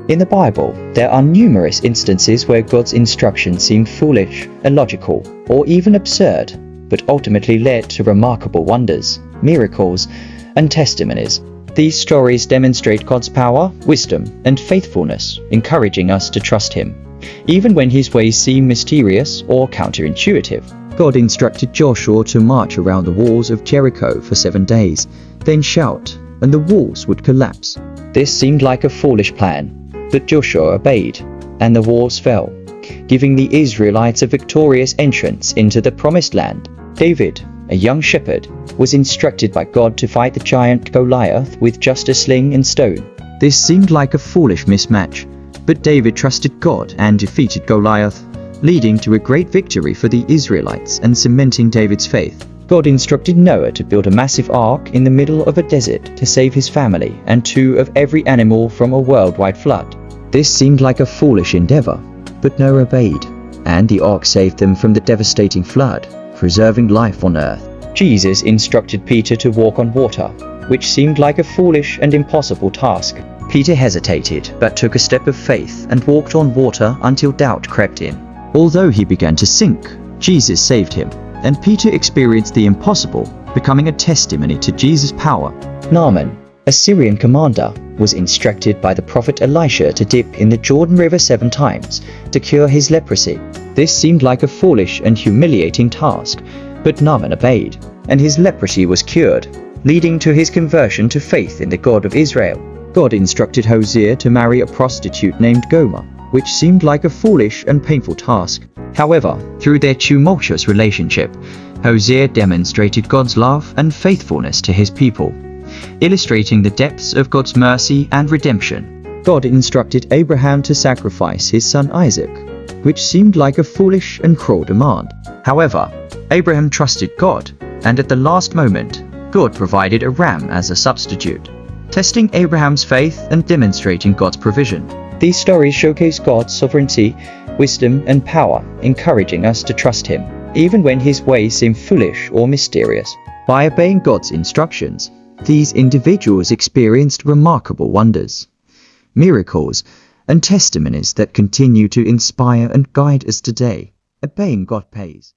In the Bible, there are numerous instances where God's instructions seem foolish, illogical, or even absurd, but ultimately led to remarkable wonders, miracles, and testimonies. These stories demonstrate God's power, wisdom, and faithfulness, encouraging us to trust Him, even when His ways seem mysterious or counterintuitive. God instructed Joshua to march around the walls of Jericho for 7 days, then shout, and the walls would collapse. This seemed like a foolish plan, but Joshua obeyed, and the walls fell, giving the Israelites a victorious entrance into the Promised Land. David, a young shepherd, was instructed by God to fight the giant Goliath with just a sling and stone. This seemed like a foolish mismatch, but David trusted God and defeated Goliath, leading to a great victory for the Israelites and cementing David's faith. God instructed Noah to build a massive ark in the middle of a desert to save his family and 2 of every animal from a worldwide flood. This seemed like a foolish endeavor, but Noah obeyed, and the ark saved them from the devastating flood, preserving life on earth. Jesus instructed Peter to walk on water, which seemed like a foolish and impossible task. Peter hesitated, but took a step of faith and walked on water until doubt crept in. Although he began to sink, Jesus saved him, and Peter experienced the impossible, becoming a testimony to Jesus' power. Naaman, a Syrian commander, was instructed by the prophet Elisha to dip in the Jordan River 7 times to cure his leprosy. This seemed like a foolish and humiliating task, but Naaman obeyed, and his leprosy was cured, leading to his conversion to faith in the God of Israel. God instructed Hosea to marry a prostitute named Gomer, which seemed like a foolish and painful task. However, through their tumultuous relationship, Hosea demonstrated God's love and faithfulness to his people, illustrating the depths of God's mercy and redemption. God instructed Abraham to sacrifice his son Isaac, which seemed like a foolish and cruel demand. However, Abraham trusted God, and at the last moment, God provided a ram as a substitute, testing Abraham's faith and demonstrating God's provision. These stories showcase God's sovereignty, wisdom, and power, encouraging us to trust Him, even when His ways seem foolish or mysterious. By obeying God's instructions, these individuals experienced remarkable wonders, miracles, and testimonies that continue to inspire and guide us today. Obeying God pays.